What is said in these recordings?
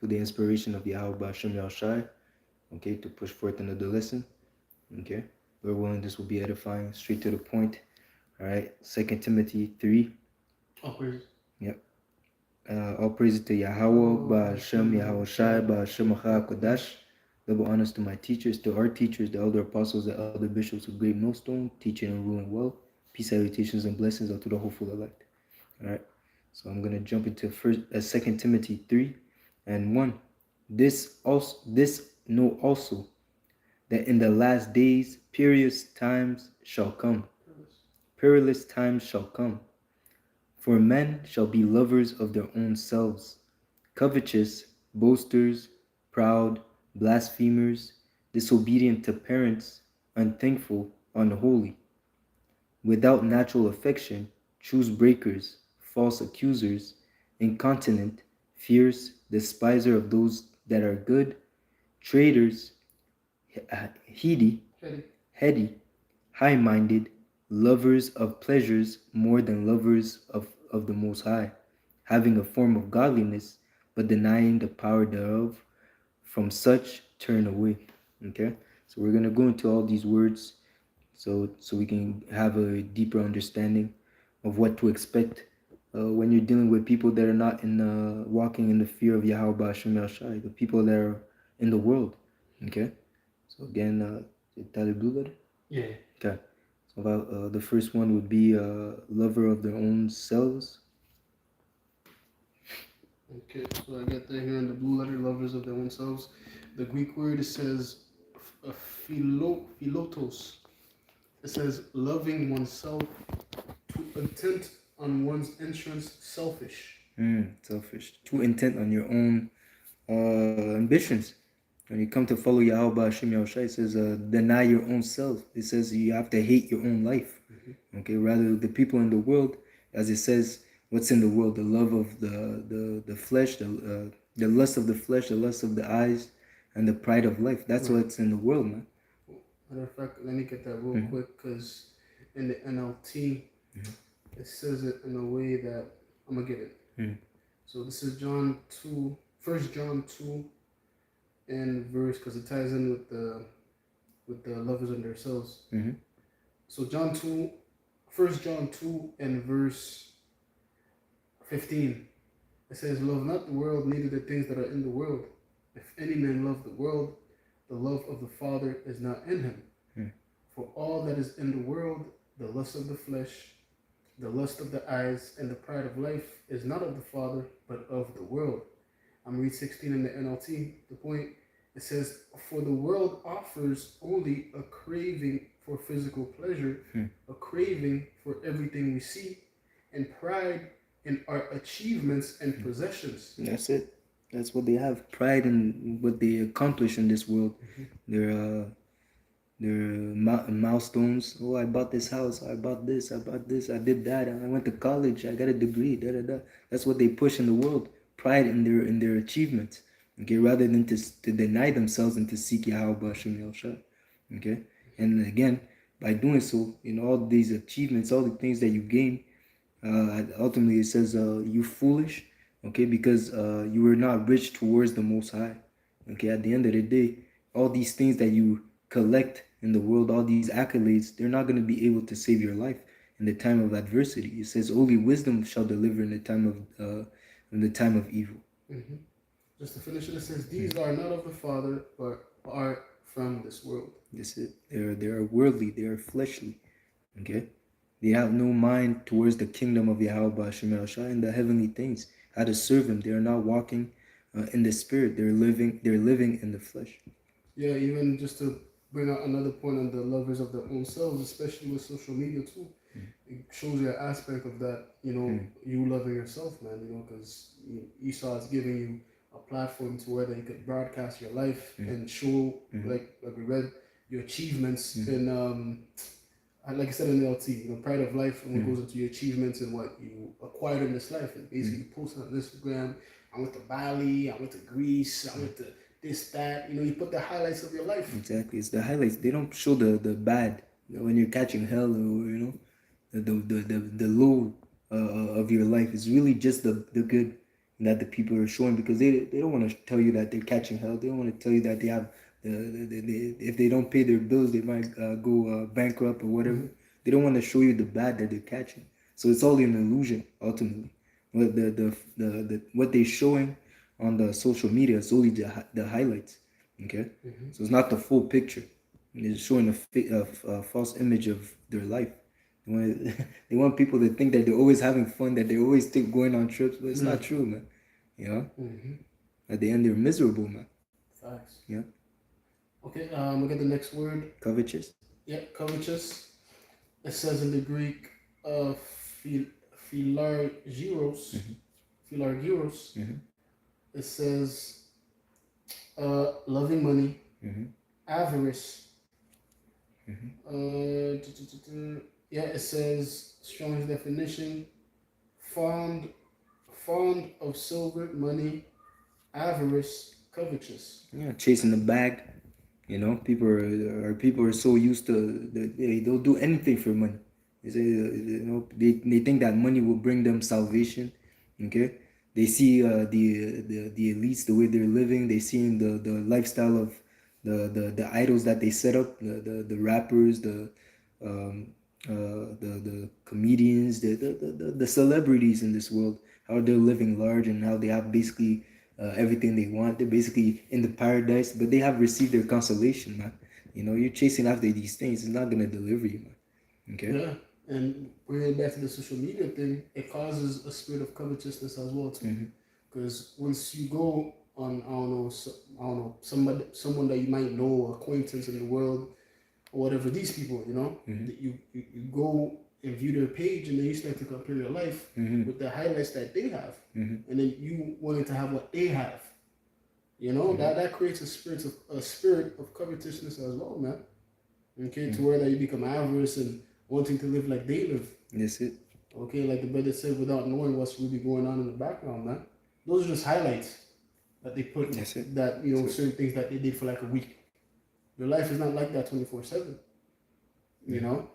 to the inspiration of Yahweh Ba'ashem Yahushai, okay, to push forth another lesson, okay. Lord willing, this will be edifying, straight to the point, all right. 2 Timothy 3. All praise. Yep. All praise to Yahweh Ba'ashem Yahushai Ba'ashem Kodash. Double honors to my teachers, to our teachers, the elder apostles, the elder bishops of Great Millstone, teaching and ruling well. Peace, salutations, and blessings unto the hopeful elect. All right. So I'm gonna jump into 2 Timothy 3:1. This know also that in the last days perilous times shall come. For men shall be lovers of their own selves, covetous, boasters, proud, blasphemers, disobedient to parents, unthankful, unholy, without natural affection, truce breakers, false accusers, incontinent, fierce, despiser of those that are good, traitors, heady, high-minded, lovers of pleasures more than lovers of the Most High, having a form of godliness, but denying the power thereof. From such turn away. Okay, so we're gonna go into all these words, so we can have a deeper understanding of what to expect when you're dealing with people that are not in walking in the fear of Yahweh Ba'ashem Yahushai, the people that are in the world. Okay, so again, Tyler Blue letter. Yeah. Okay, so about the first one would be lover of their own selves. Okay, so I got that here in the blue letter, lovers of their own selves. The Greek word, it says philotos. It says loving oneself, to intent on one's entrance, selfish. Selfish. Too intent on your own ambitions. When you come to follow Yahweh Ba'ashem Yahushai, it says deny your own self. It says you have to hate your own life. Okay, rather the people in the world, as it says, what's in the world? The love of the flesh, the lust of the flesh, the lust of the eyes, and the pride of life. That's what's in the world, man. Matter of fact, let me get that real quick, because in the NLT, it says it in a way that I'm gonna get it. So this is John 2, 1 John 2, and verse, because it ties in with the lovers and themselves. So John 2, 1 John 2 and verse 15. It says, love not the world, neither the things that are in the world. If any man love the world, the love of the Father is not in him. For all that is in the world, the lust of the flesh, the lust of the eyes, and the pride of life is not of the Father, but of the world. I'm read 16 in the NLT. The point, it says, for the world offers only a craving for physical pleasure, a craving for everything we see, and pride in our achievements and possessions. That's it. That's what they have. Pride in what they accomplish in this world. Their milestones. Oh, I bought this house. I bought this. I bought this. I did that. I went to college. I got a degree. Da da da. That's what they push in the world. Pride in their achievements. Okay, rather than to deny themselves and to seek Yahweh Ba'ashem Yahushai. Okay, and again, by doing so, all these achievements, all the things that you gain, ultimately it says, you foolish. Okay, because you were not rich towards the Most High. Okay, at the end of the day, all these things that you collect in the world, all these accolades, they're not going to be able to save your life in the time of adversity. It says only wisdom shall deliver in the time of evil. Just to finish it says, these are not of the Father, but are from this world. That's it. They are worldly. They are fleshly. Okay, they have no mind towards the kingdom of Yahweh Ba'ashem Yahushai and the heavenly things. How to serve Him. They are not walking in the spirit. They're living in the flesh. Yeah, even just to bring out another point on the lovers of their own selves, especially with social media too. It shows you an aspect of that, you loving yourself, man, because Esau is giving you a platform to where you could broadcast your life and show, like we read, your achievements and like I said in the LT, pride of life, and what goes into your achievements and what you acquired in this life. And basically, you post on Instagram, I went to Bali, I went to Greece, I went to this, that. You put the highlights of your life. Exactly, it's the highlights. They don't show the bad. When you're catching hell, or the low of your life. It's really just the good. that the people are showing, because they don't want to tell you that they're catching hell. They don't want to tell you that they have if they don't pay their bills, they might go bankrupt or whatever. They don't want to show you the bad that they're catching. So it's all an illusion ultimately. What what they're showing on the social media is only the highlights. Okay, so it's not the full picture. They're showing a false image of their life. They want, they want people to think that they're always having fun, that they're always going on trips, but it's not true, man. You know, at the end they're miserable, man. Facts. Yeah. Okay, we get the next word. Covetous. Yeah, covetous. It says in the Greek, philargyros. Philargyros. It says, loving money, avarice. Yeah, it says Strong's definition: fond of silver, money, avarice, covetous. Yeah, chasing the bag. You know, people are so used to they'll do anything for money. They say, you know, they think that money will bring them salvation. Okay, they see the elites, the way they're living. They see the lifestyle of the idols that they set up, the rappers, the comedians, the celebrities in this world, how they're living large and how they have basically everything they want. They're basically in the paradise, but they have received their consolation, man. You know, you're chasing after these things, it's not gonna deliver you, man. Okay. Yeah, and bringing it back to the social media thing, it causes a spirit of covetousness as well too. Because once you go on, I don't know, someone that you might know, acquaintance in the world, or whatever, these people, you know, that you go and view their page, and then you start to compare your life with the highlights that they have, and then you wanting to have what they have. You know, that creates a spirit of covetousness as well, man. Okay, to where that you become avarice and wanting to live like they live. That's it. Okay, like the brother said, without knowing what's really going on in the background, man. Those are just highlights that they put. That's it. That, you know, certain things that they did for like a week. Your life is not like that 24/7. You know.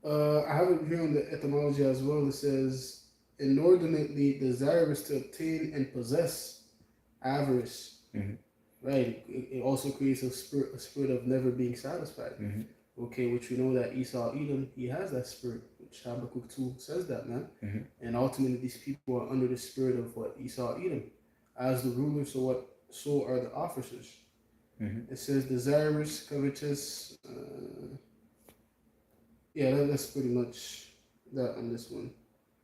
I have it here on the etymology as well. It says, inordinately desirous to obtain and possess, avarice. Right. It also creates a spirit of never being satisfied. Okay, which we know that Esau Edom, he has that spirit, which Habakkuk 2 says that, man. And ultimately these people are under the spirit of what Esau Edom. As the rulers, so are the officers. It says desirous, covetous. Yeah, that's pretty much that on this one.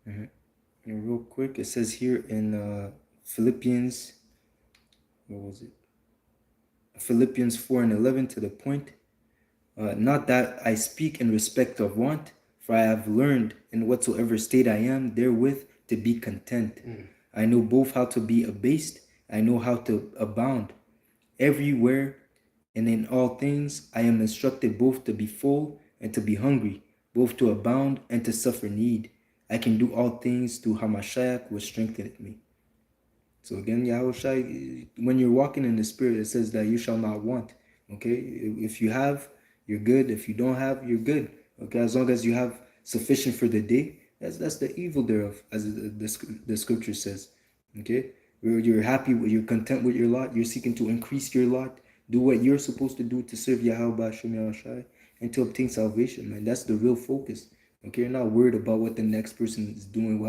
And real quick, it says here in Philippians, what was it? Philippians 4:11, to the point. Not that I speak in respect of want, for I have learned in whatsoever state I am therewith to be content. I know both how to be abased, I know how to abound. Everywhere and in all things I am instructed both to be full and to be hungry, both to abound and to suffer need. I can do all things through Hamashiach which strengtheneth me. So again, Yahushua, when you're walking in the Spirit, it says that you shall not want. Okay, if you have, you're good. If you don't have, you're good. Okay, as long as you have sufficient for the day, that's the evil thereof, as the scripture says. Okay, where you're happy, you're content with your lot, you're seeking to increase your lot, do what you're supposed to do to serve Yahweh Hashem Yahushua and to obtain salvation, man. That's the real focus. Okay, you're not worried about what the next person is doing,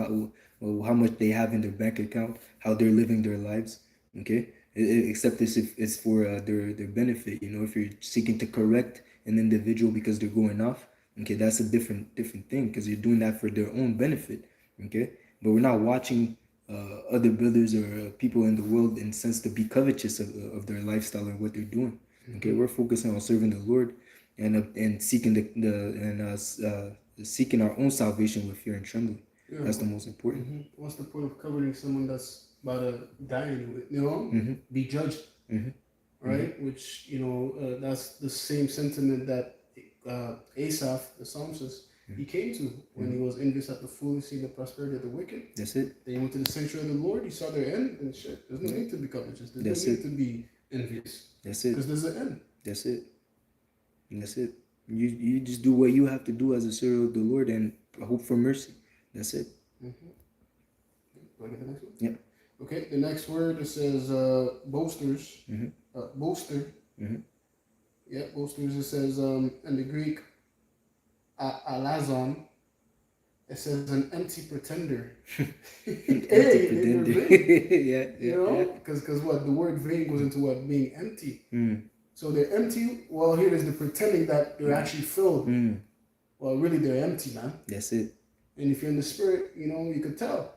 how much they have in their bank account, how they're living their lives. Okay, except this if it's for their benefit. You know, if you're seeking to correct an individual because they're going off, okay, that's a different thing, because you're doing that for their own benefit. Okay, but we're not watching other brothers or people in the world in sense to be covetous of their lifestyle or what they're doing. Okay, we're focusing on serving the Lord and seeking seeking our own salvation with fear and trembling. Yeah. That's the most important. What's the point of covering someone that's about to die anyway? You know, be judged, right? Which, you know, that's the same sentiment that Asaph, the psalmist, he came to when he was envious at the foolish, seeing the prosperity of the wicked. That's it. They went to the sanctuary of the Lord. He saw their end and shit. There's no need to be covetous. There's no need to be envious. That's it. Because there's an end. That's it. That's it. You just do what you have to do as a servant of the Lord and hope for mercy. That's it. Do I get the next one? Yep. Okay, the next word it says boasters. Boaster. Yeah, boasters. It says in the Greek, alazon. It says an empty pretender. Empty Hey, they're pretender. vain. Yeah, You know, because what the word vain goes into what being empty. So they're empty. Well, here is the pretending that they're actually filled. Well, really, they're empty, man. That's it. And if you're in the spirit, you know, you could tell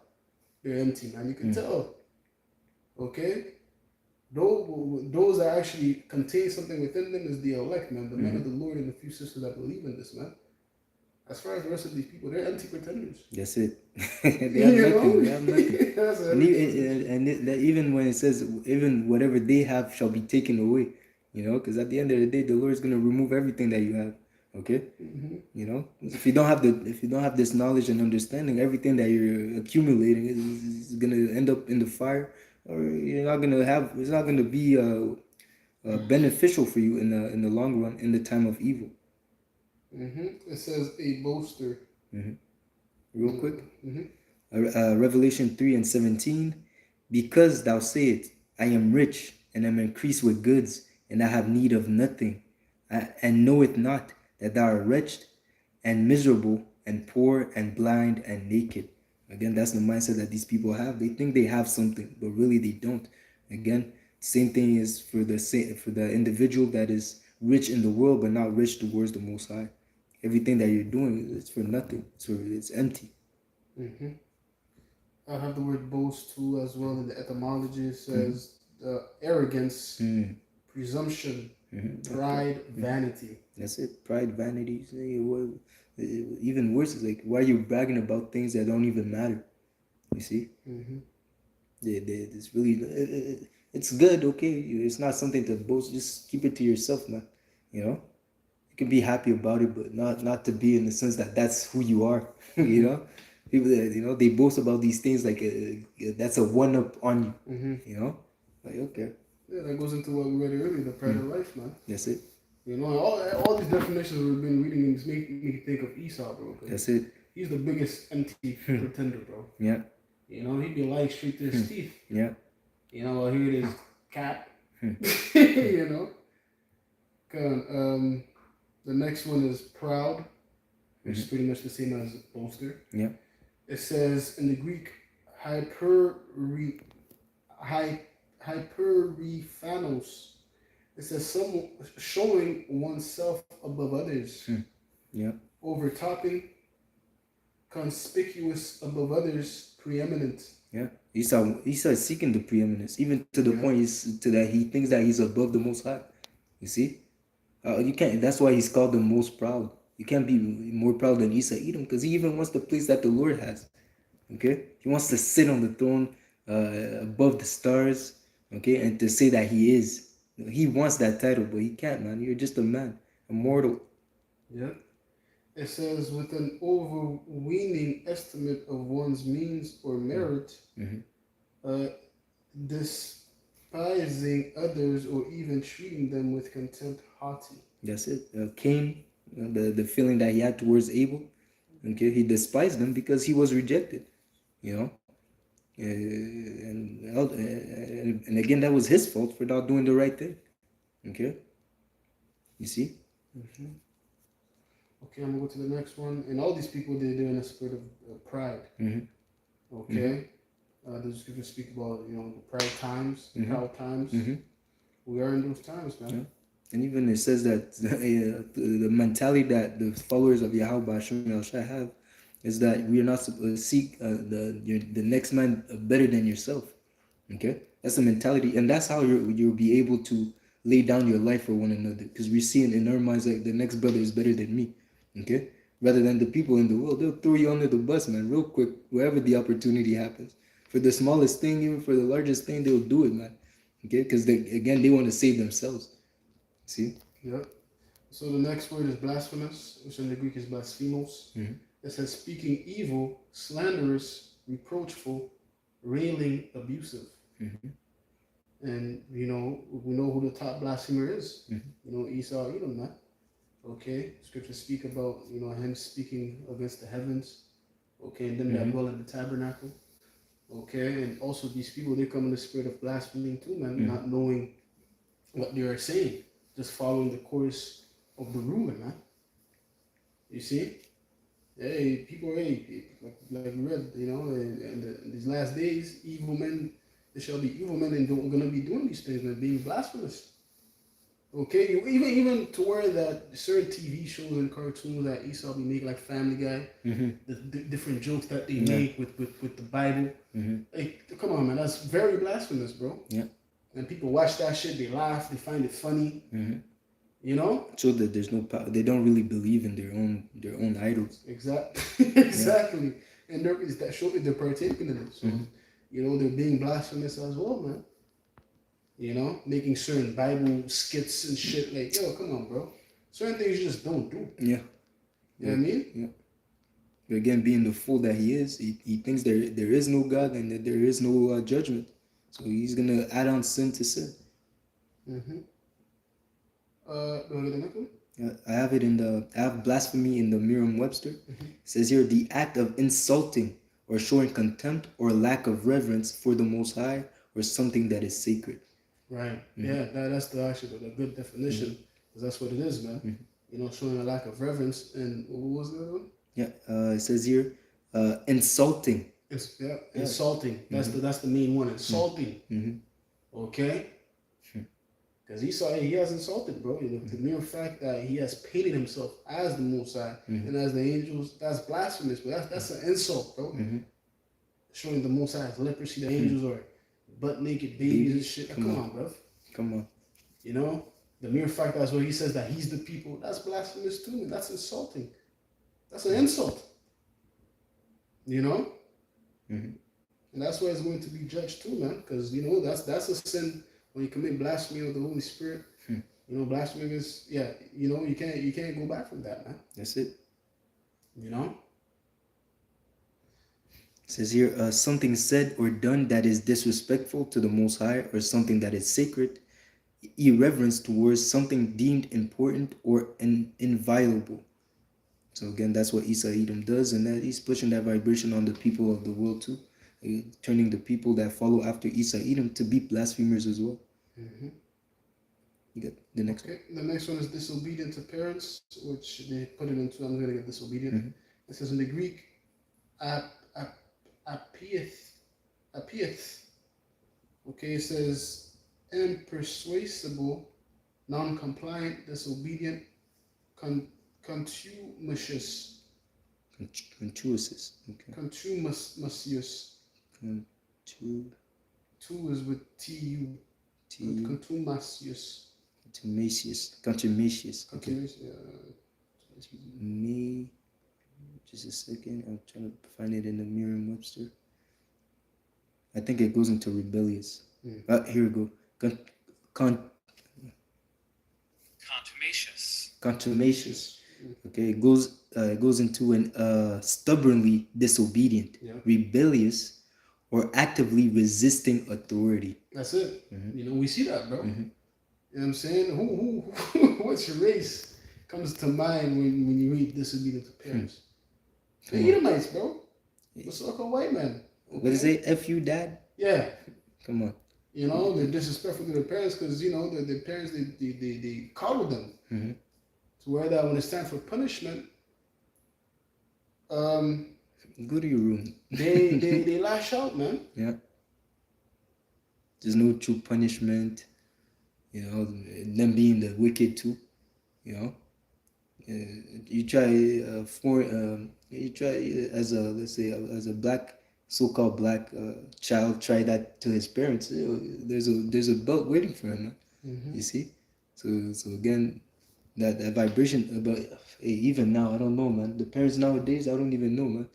they're empty, man. You can tell. Okay? Those that actually contain something within them is the elect, man. The men of the Lord and the few sisters that believe in this, man. As far as the rest of these people, they're empty pretenders. That's it. They have nothing. They have nothing. That's Even when it says, even whatever they have shall be taken away, you know, because at the end of the day, the Lord is going to remove everything that you have. Okay, you know, if you don't have this knowledge and understanding, everything that you're accumulating is going to end up in the fire, or you're not going to have. It's not going to be beneficial for you in the long run in the time of evil. It says a boaster. Real quick, Revelation 3:17, because thou sayest, I am rich and am increased with goods, and I have need of nothing, and knoweth not that thou art wretched and miserable and poor and blind and naked. Again, that's the mindset that these people have. They think they have something, but really they don't. Again, same thing is for the individual that is rich in the world but not rich towards the Most High. Everything that you're doing is for nothing. It's empty. I have the word boast too as well in the etymology. It says arrogance, presumption, pride, vanity. That's it. Pride, vanity. Even worse is like, why are you bragging about things that don't even matter? You see? It's really, it's good, okay? It's not something to boast. Just keep it to yourself, man. You know? You can be happy about it, but not to be in the sense that that's who you are. You know? People that, you know, they boast about these things like that's a one-up on you. You know? Like, okay. Yeah, that goes into what we read earlier, the pride of life, man. That's it. You know, all these definitions we've been reading is making me think of Esau, bro. That's it. He's the biggest empty pretender, bro. Yeah. You know, he'd be lying straight to his teeth. Yeah. You know, well, here it is, cat. You know? The next one is proud, which is pretty much the same as boaster. Yeah. It says in the Greek, hyperiphanos. It says someone showing oneself above others. Yeah. Overtopping, conspicuous above others, preeminent. Yeah. Esau is seeking the preeminence, even to the point that he thinks that he's above the Most High. You see? You can't. That's why he's called the most proud. You can't be more proud than Esau Edom, because he even wants the place that the Lord has. Okay, he wants to sit on the throne above the stars. Okay, and to say that he is. He wants that title, but he can't, man. You're just a man, a mortal. Yeah. It says with an overweening estimate of one's means or merit, despising others or even treating them with contempt, haughty. That's it. Cain, the feeling that he had towards Abel, okay, he despised them because he was rejected, you know, and again, that was his fault for not doing the right thing. Okay, you see. Okay, I'm gonna go to the next one. And all these people, they're in a spirit of pride. Okay, the scripture speak about, you know, the pride times, the proud times. We are in those times, man. Yeah. And even it says that the mentality that the followers of Yahweh Hashem Yahushua have is that we are not supposed to seek the next man better than yourself. Okay, that's the mentality, and that's how you'll be able to lay down your life for one another. Because we see in our minds like the next brother is better than me. Okay, rather than the people in the world, they'll throw you under the bus, man, real quick, wherever the opportunity happens. For the smallest thing, even for the largest thing, they'll do it, man. Okay, because they want to save themselves. See? Yep. So the next word is blasphemous, which in the Greek is blasphemos. It says speaking evil, slanderous, reproachful, railing, abusive. And, you know, we know who the top blasphemer is. You know, Esau Edom, man. Okay, scriptures speak about, you know, him speaking against the heavens. Okay, and them that dwell in the tabernacle. Okay, and also these people, they come in the spirit of blaspheming too, man, not knowing what they are saying, just following the course of the ruler, man. You see? Hey, people, hey, like we read, in these last days, evil men, there shall be evil men and don't gonna be doing these things, man, being blasphemous. Okay, even to where that certain TV shows and cartoons that Esau be making, like Family Guy, the different jokes that they make with the Bible. Like, come on, man, that's very blasphemous, bro. Yeah. And people watch that shit, they laugh, they find it funny. You know? So that there's no power. They don't really believe in their own idols. Exactly. Exactly. And that show they're partaking in it. So, they're being blasphemous as well, man. Making certain Bible skits and shit. Like, yo, come on, bro. Certain things you just don't do. Yeah. You know what I mean? Yeah. But again, being the fool that he is, he thinks there is no God and that there is no judgment. So he's going to add on sin to sin. Do I get the next one? I have blasphemy in the Merriam-Webster. It says here, the act of insulting or showing contempt or lack of reverence for the Most High or something that is sacred. Right. Yeah, that's actually the good definition, because that's what it is, man. Showing a lack of reverence. And what was the other one? Yeah. It says here, insulting. Insulting. That's the main one. Insulting. Okay. Because he has insulted, bro. The mere fact that he has painted himself as the Most High and as the angels, that's blasphemous. But that's an insult, bro. Showing the Most High as leprosy, the angels are butt naked babies and shit. Come on, bro. Come on. The mere fact that's what he says, that he's the people, that's blasphemous too, man. That's insulting. That's an insult. And that's why it's going to be judged too, man. Because that's a sin. When you commit blasphemy of the Holy Spirit, blasphemy is, you can't go back from that, man. That's it. It says here, something said or done that is disrespectful to the Most High or something that is sacred, irreverence towards something deemed important or inviolable. So again, that's what Esau Edom does, and that he's pushing that vibration on the people of the world too, turning the people that follow after Esau Edom to be blasphemers as well. You got the next one. The next one is disobedient to parents, which they put it into, I'm going to get disobedient. It says in the Greek, apieth. Okay, it says impersuasible, non-compliant, disobedient, contumacious. Contumacious. Okay. Contumacious. Two is with T-U. Contumacious. Contumacious. Okay. Me. Just a second. I'm trying to find it in the Merriam-Webster. I think it goes into rebellious. Here we go. Contumacious. Okay, it goes into an stubbornly disobedient, rebellious, or actively resisting authority. That's it. We see that, bro. You know what I'm saying? Who what's your race comes to mind when you read disobedient to parents? The Edomites, bro. The so-called white man. Okay? What does it say? F you, dad? Yeah. Come on. They're disrespectful to their parents because, their parents, they coddle them. To where that when it's time for punishment, go to your room. they lash out, man. Yeah. There's no true punishment. Them being the wicked too. You try as a black, so-called black child, try that to his parents. There's a belt waiting for him, man. You see. So again, that vibration about even now, I don't know, man. The parents nowadays, I don't even know, man.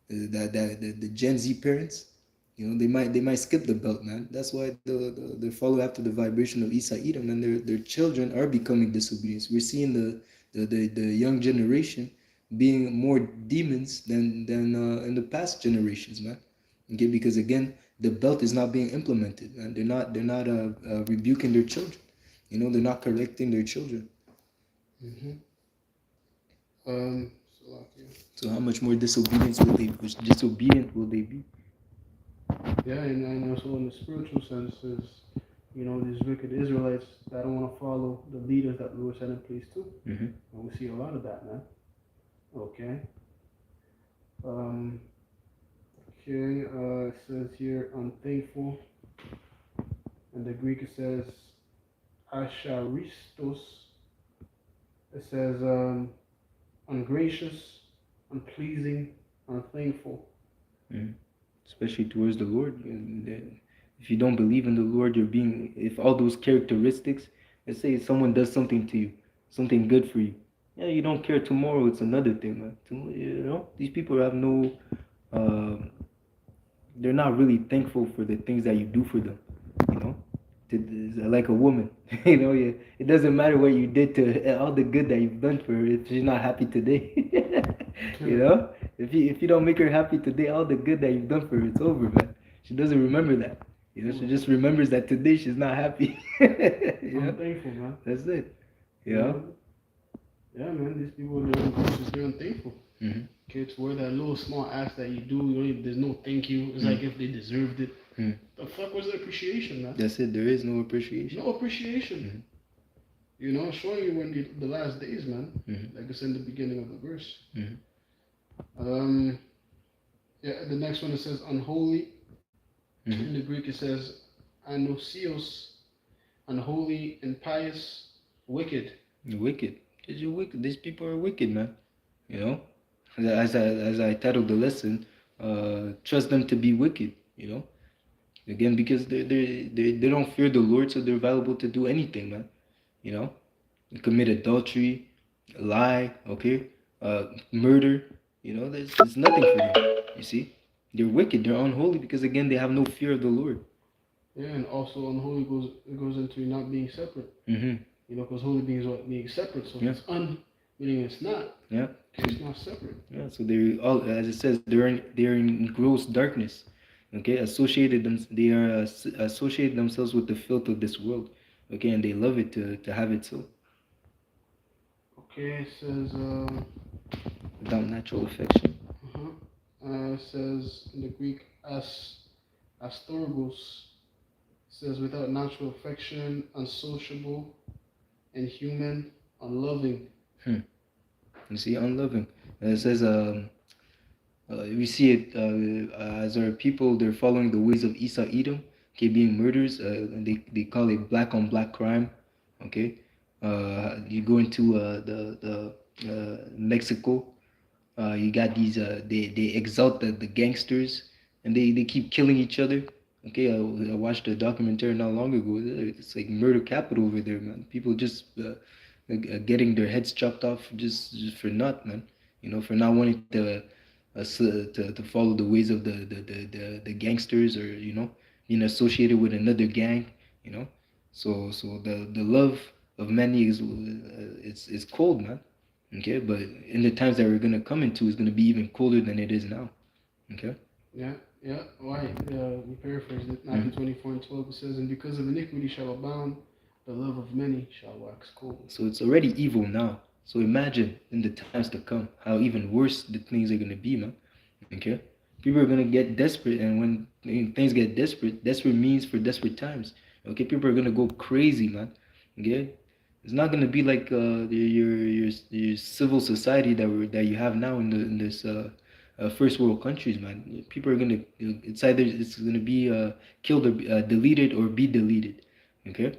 The Gen Z parents, they might skip the belt, man. That's why they follow after the vibration of Esau Edom, and their children are becoming disobedient. We're seeing the young generation being more demons than in the past generations, man. Okay, because again, the belt is not being implemented, man. They're not rebuking their children. They're not correcting their children. So how much more disobedient will they be? Yeah, and also in the spiritual sense is, these wicked Israelites that don't want to follow the leaders that we were set in place too. Mm-hmm. And we see a lot of that, man. Okay. Um, okay, it says here, unthankful. In the Greek, it says acharistos. It says ungracious, unpleasing, unthankful. Mm-hmm. Especially towards the Lord. If you don't believe in the Lord, if all those characteristics, let's say someone does something to you, something good for you, yeah, you don't care tomorrow, it's another thing, man. These people have no, uh, they're not really thankful for the things that you do for them, you know? Like a woman, yeah, it doesn't matter what you did to all the good that you've done for her if she's not happy today. you know, if you don't make her happy today, all the good that you've done for her, it's over, man. She doesn't remember that. She just remembers that today she's not happy. Unthankful, man. That's it. Yeah. Yeah, man. These people, they're unthankful. Mm-hmm. Okay, to where that little small act that you do, there's no thank you. It's like if they deserved it. The fuck was the appreciation, man? That's it. There is no appreciation. No appreciation. Showing you when the last days, man. Like it's in the beginning of the verse. Yeah, the next one it says unholy. In the Greek it says anosios, unholy, impious, wicked. Wicked. Because you're wicked. These people are wicked, man. As I titled the lesson, trust them to be wicked. Again, because they don't fear the Lord, so they're valuable to do anything, man. Commit adultery, lie, okay, murder. There's nothing for them. You see, they're wicked, they're unholy because again they have no fear of the Lord. Yeah, and also unholy goes into not being separate. Because holy being separate, so it's meaning it's not. Yeah. It's not separate. Yeah, so they're all, as it says, they're in gross darkness. Okay, they are associated themselves with the filth of this world. Okay, and they love it to have it so. Okay, it says without natural affection. It says in the Greek astorgos. Says without natural affection, unsociable, inhuman, unloving. You see, unloving. It says we see it as our people, they're following the ways of Esau Edom, okay, being murders. They call it black on black crime. Okay, you go into the Mexico, you got these they exalt the gangsters and they keep killing each other. Okay, I watched a documentary not long ago. It's like murder capital over there, man. People just getting their heads chopped off just for not, man. For not wanting to follow the ways of the gangsters or being associated with another gang. So the love of many is cold, man. Okay, but in the times that we're gonna come into is gonna be even colder than it is now. Okay. Yeah. Why? We paraphrase it. Matthew 24:12. It says, "And because of iniquity shall abound, the love of many shall wax cold." So it's already evil now. So imagine in the times to come how even worse the things are gonna be, man. Okay. People are gonna get desperate, and when things get desperate means for desperate times. Okay. People are gonna go crazy, man. Okay. It's not gonna be like your civil society that you have now in this first world countries, man. People are gonna it's gonna be killed or deleted or be deleted. Okay,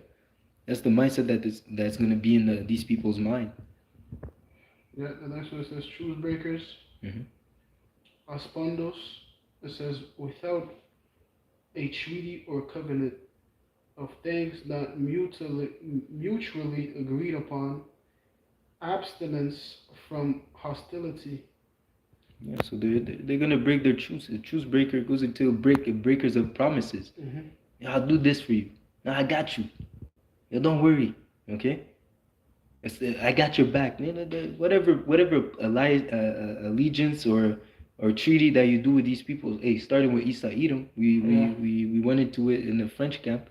that's the mindset that's gonna be in these people's mind. Yeah, the next one says truth breakers. Aspondos. It says without a treaty or covenant of things not mutually agreed upon, abstinence from hostility. Yeah, so they're gonna break their truce. A truce breaker goes into breakers of promises. Yeah, I'll do this for you. No, I got you. Yeah, don't worry. Okay, I got your back. Whatever allegiance or treaty that you do with these people. Hey, starting with Esau Edom, we went into it in the French camp.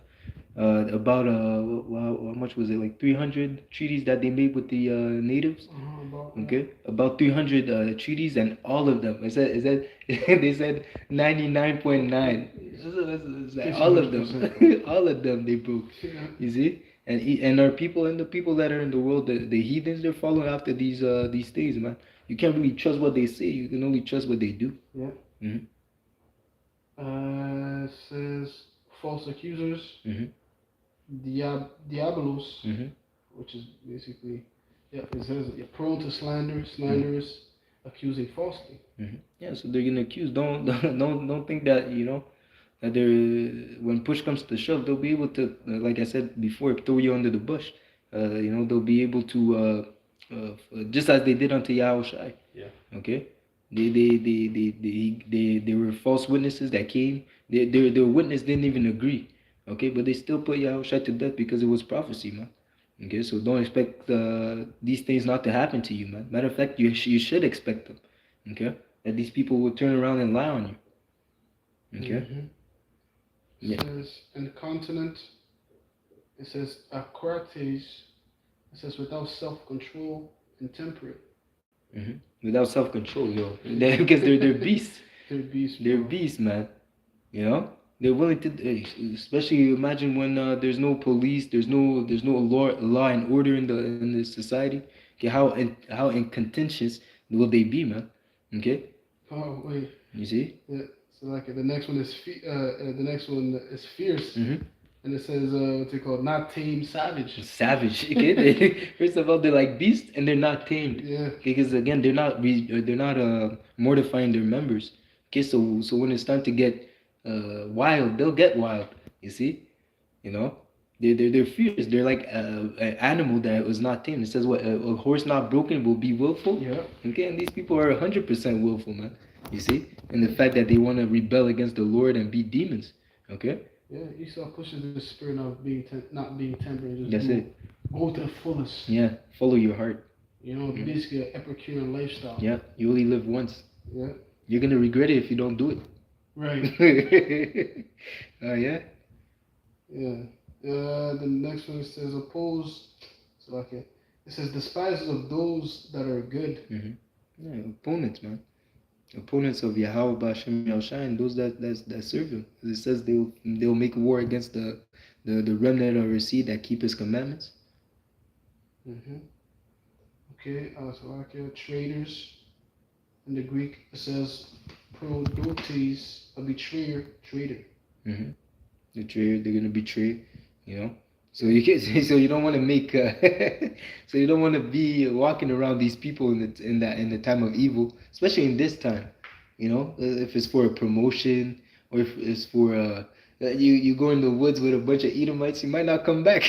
About how much was it, like 300 treaties that they made with the natives. About 300 treaties, and all of them, they said 99.9 It's like all of them, all of them, they broke. Yeah. You see, and our people and the people that are in the world, the heathens, they're following after these things, man. You can't really trust what they say. You can only trust what they do. Yeah. Mhm. It says false accusers, Mhm. diabolos, Mhm. which is basically, yeah, it says you're prone to slander, slanderers, accusing falsely. Mhm. Yeah, so they're gonna accuse. Don't don't think that that they're when push comes to shove, they'll be able to, like I said before, throw you under the bush. They'll be able to just as they did unto Yahushai. Yeah. Okay, they were false witnesses that came. Their witness didn't even agree. Okay, but they still put Yahushua to death because it was prophecy, man. Okay, so don't expect these things not to happen to you, man. Matter of fact, you should expect them. Okay, that these people will turn around and lie on you. Okay. Mm-hmm. It Yeah. says incontinent. It says acrates. It says without self-control and temperate. Hmm. Without self-control, yo, because they're beasts. They're beasts. They're bro. beasts, man. You know, they're willing to, especially imagine when there's no police, there's no law and order in the society. Okay, how incontentious will they be, man? Okay, Oh wait. you see? Yeah. So like the next one is the next one is fierce, Mm-hmm. and it says what's it called? Not tame, savage. Savage. Okay, first of all, they're like beasts and they're not tamed. Yeah. Because again, they're not mortifying their members. Okay, so when it's time to get wild, they'll get wild. You see, you know, they're fierce. They're like an animal that was not tamed. It says what a horse not broken will be willful. Yeah. Okay, and these people are 100% willful, man. You see, and the fact that they want to rebel against the Lord and be demons. Okay. Yeah, Esau pushes the spirit of being not being temperate. Just That's it. Go to the fullest. Yeah, follow your heart. You know, basically an Epicurean lifestyle. Yeah, you only live once. Yeah. You're gonna regret it if you don't do it. Right. Oh yeah. Yeah. The next one says oppose. So okay. It says despisers of those that are good. Mm-hmm. Yeah, opponents, man. Opponents of Yahweh Bashem Yahushai and those that serve him. It says they'll make war against the remnant of his seed that keep his commandments. Mm-hmm. Okay. So okay, traitors. In the Greek, it says prodotes, a betrayer, traitor. Mm-hmm. They're gonna betray, you know. So you can, so you don't want to make, so you don't want to be walking around these people in the time of evil, especially in this time, you know. If it's for a promotion or if it's for you go in the woods with a bunch of Edomites, you might not come back,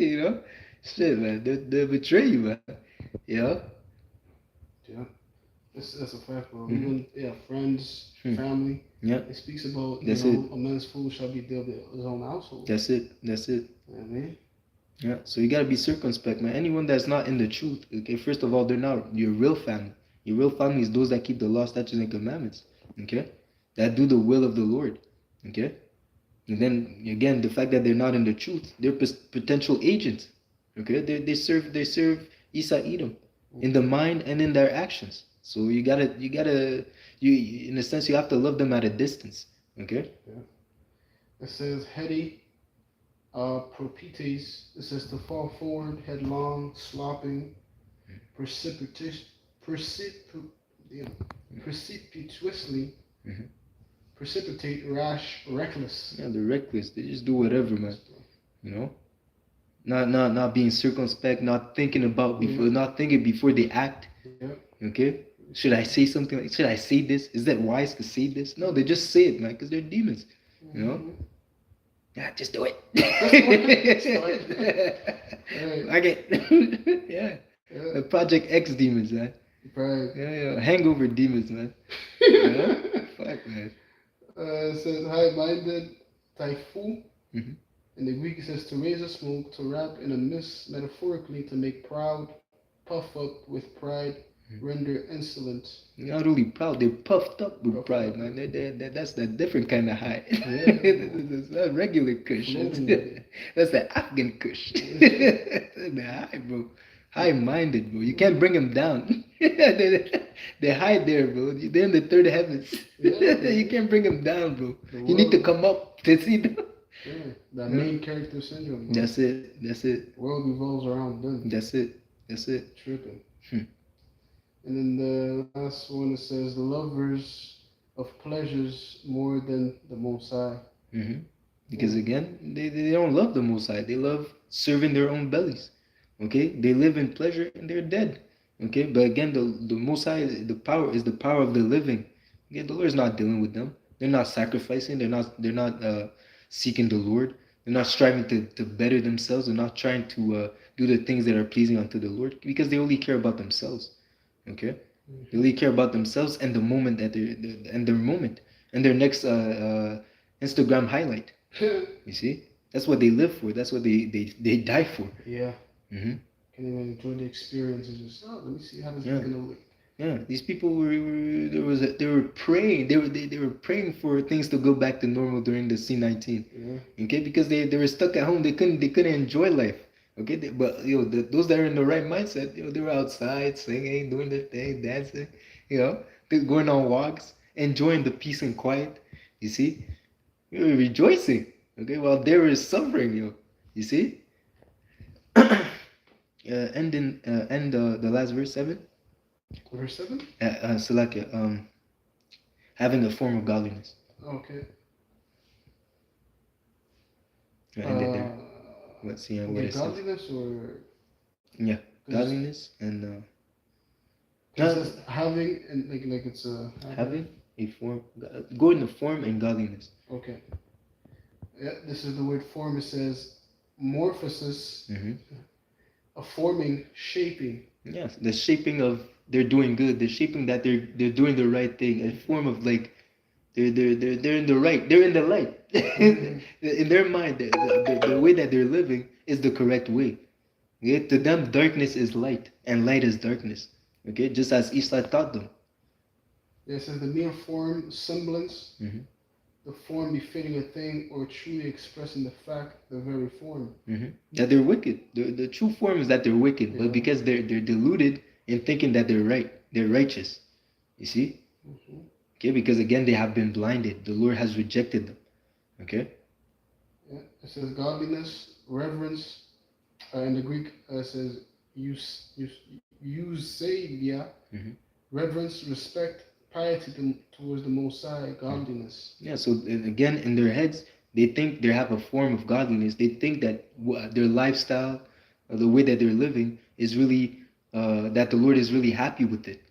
you know. Shit, man, they'll betray you, man. You know. Yeah. That's a fact, bro. Even friends, family. Yeah. It speaks about That's a man's food shall be dealt with his own household. That's it. That's it. You know what I mean? Yeah. So you gotta be circumspect, man. Anyone that's not in the truth, okay. First of all, they're not your real family. Your real family is those that keep the law, statutes, and commandments. Okay. That do the will of the Lord. Okay. And then again, the fact that they're not in the truth, they're potential agents. Okay. They serve Isa Edom in the mind and in their actions. So you gotta in a sense you have to love them at a distance. Okay. Yeah. It says heady, propites. It says to fall forward, headlong, slopping, precipitously, Mhm. precipitate, rash, reckless. Yeah, they're reckless. They just do whatever, man. You know, not being circumspect, not thinking about before, not thinking before they act. Yeah. Okay. Should I say something like? Should I say this? Is that wise to say this? No, they just say it, man, because they're demons. You know. Yeah, just do it. Like it. Yeah. The Project X demons, man. Right. Yeah. Hangover demons, man. Yeah? Fuck, man. It says high-minded, taifu. Mhm. In the Greek, it says to raise a smoke, to wrap in a mist, metaphorically, to make proud, puff up with pride, render insolent. Not only proud, they're puffed up with pride, man. That's the different kind of high. It's not regular kush. That's the Afghan kush. The high, bro. high-minded, bro. You can't bring them down. They hide there, bro. They're in the third heavens. You can't bring them down, bro. You need to come up to see them. Yeah, that main character syndrome. Bro. That's it. That's it. World revolves around them. That's it. That's it. Tripping. Hmm. And then the last one, it says, the lovers of pleasures more than the Most High. Mm-hmm. Because again, they don't love the Most High. They love serving their own bellies. Okay, they live in pleasure and they're dead. Okay, but again, the Most High, the power is the power of the living. Okay, the Lord's not dealing with them. They're not sacrificing. They're not seeking the Lord. They're not striving to better themselves. They're not trying to do the things that are pleasing unto the Lord because they only care about themselves. Okay, they only care about themselves and the moment that and their moment and their next Instagram highlight. You see, that's what they live for. That's what they die for. Yeah. Mm-hmm. Can't even enjoy the experience. It's just, oh, let me see how this Yeah. is gonna look. Yeah, these people they were praying. They were praying for things to go back to normal during the C-19. Yeah. Okay, because they were stuck at home. They couldn't enjoy life. Okay, but those that are in the right mindset, they were outside singing, doing their thing, dancing. They're going on walks, enjoying the peace and quiet. You see, they were rejoicing. Okay, while they were suffering. You see. End the last verse 7. Verse 7? Salakia, having a form of godliness. Okay. End it there. Let's see what it says. Godliness or? Yeah, godliness and It says having and like it's a having a form, go in the form and godliness. Okay. Yeah, this is the word form. It says morphosis, a forming, shaping. Yes, the shaping of they're doing good. The shaping that they're doing the right thing. A form of like they're in the right. They're in the light. In their mind, the way that they're living is the correct way. Okay? To them, darkness is light, and light is darkness. Okay, just as Isa taught them. Yeah, it says the mere form, semblance, the form befitting a thing, or truly expressing the fact, the very form. That they're wicked. The true form is that they're wicked, but because they're deluded in thinking that they're right, they're righteous. You see? Okay, because again they have been blinded. The Lord has rejected them. Okay. Yeah, it says godliness, reverence. In the Greek, it says eusebia, reverence, respect, piety towards the Most High, godliness. Yeah. So again, in their heads, they think they have a form of godliness. They think that their lifestyle, or the way that they're living, is really that the Lord is really happy with it.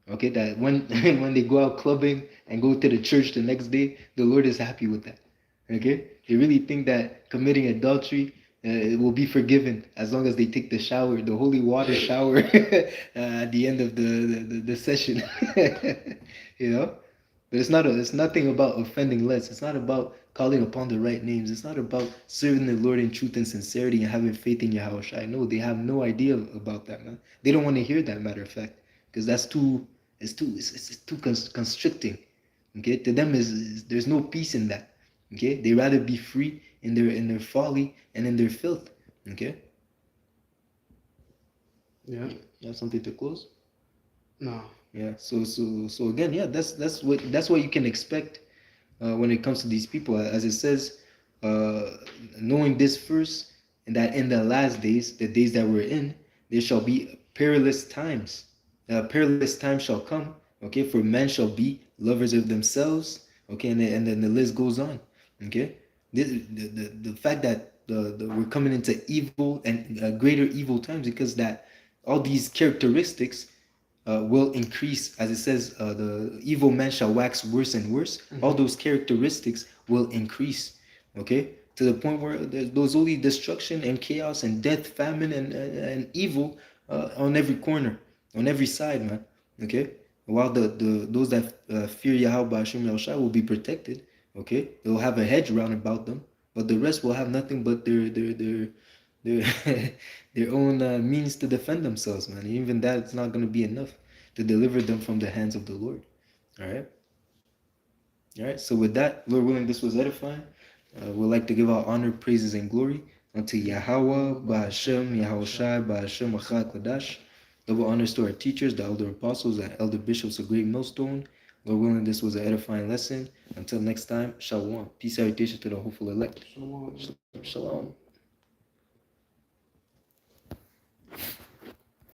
Okay, that when when they go out clubbing and go to the church the next day, the Lord is happy with that. Okay, they really think that committing adultery will be forgiven as long as they take the shower, the holy water shower, at the end of the session. But it's nothing about offending less. It's not about calling upon the right names. It's not about serving the Lord in truth and sincerity and having faith in Yahweh Shai. No, they have no idea about that, man. They don't want to hear that, matter of fact, because it's too constricting. Okay, to them there's no peace in that. Okay, they rather be free in their folly and in their filth. Okay. Yeah. You have something to close? No. Yeah. So again, yeah, that's what you can expect when it comes to these people, as it says, knowing this first, and that in the last days, the days that we're in, there shall be perilous times. Perilous times shall come. Okay, for men shall be lovers of themselves. Okay, and then the list goes on. Okay, the fact that we're coming into evil and greater evil times, because that all these characteristics will increase, as it says, the evil man shall wax worse and worse. All those characteristics will increase. Okay, to the point where there's only destruction and chaos and death, famine and evil on every corner, on every side, man. Okay, while those that fear Yahweh Hashem Yahushua will be protected. Okay, they'll have a hedge round about them, but the rest will have nothing but their their own means to defend themselves, man. Even that's not going to be enough to deliver them from the hands of the Lord. All right. So with that, Lord willing, this was edifying. We'd like to give our honor, praises, and glory unto Yahweh, Ba'Hashem, Yahushai, Ba'Hashem, Achad Kodash. Double honors to our teachers, the elder apostles, and elder bishops of Great Millstone. Lord willing, this was an edifying lesson. Until next time, Shalom. Peace, salutation to the hopeful elect. Shalom. Shalom.